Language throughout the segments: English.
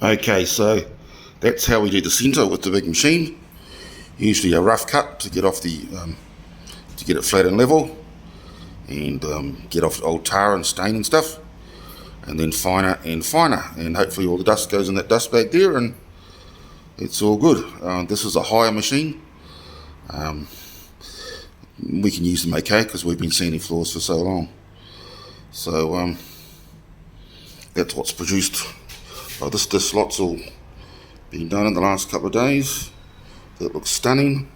Okay, so that's how we do the centre with the big machine. Usually a rough cut to get off to get it flat and level, and get off old tar and stain and stuff, and then finer and finer, and hopefully all the dust goes in that dust bag there, and it's all good. This is a hire machine. We can use them okay because we've been sanding floors for so long. So that's what's produced. This lot's all been done in the last couple of days. That looks stunning.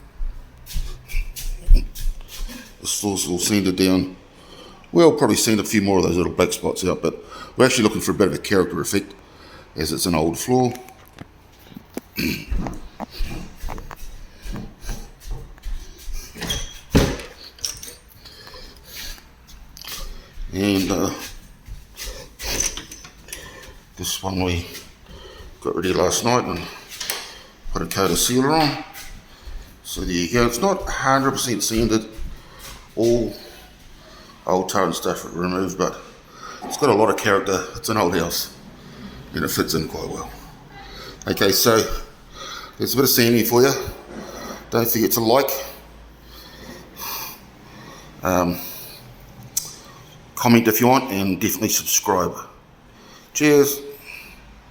This floor's all sanded down. We'll probably sand a few more of those little black spots out, but we're actually looking for a bit of a character effect as it's an old floor. And this one we got ready last night and put a coat of sealer on. So there you go. It's not 100% sanded, all old tar and stuff removed, but it's got a lot of character. It's an old house and it fits in quite well. Okay, so there's a bit of sanding for you. Don't forget to like, comment if you want, and definitely subscribe. Cheers.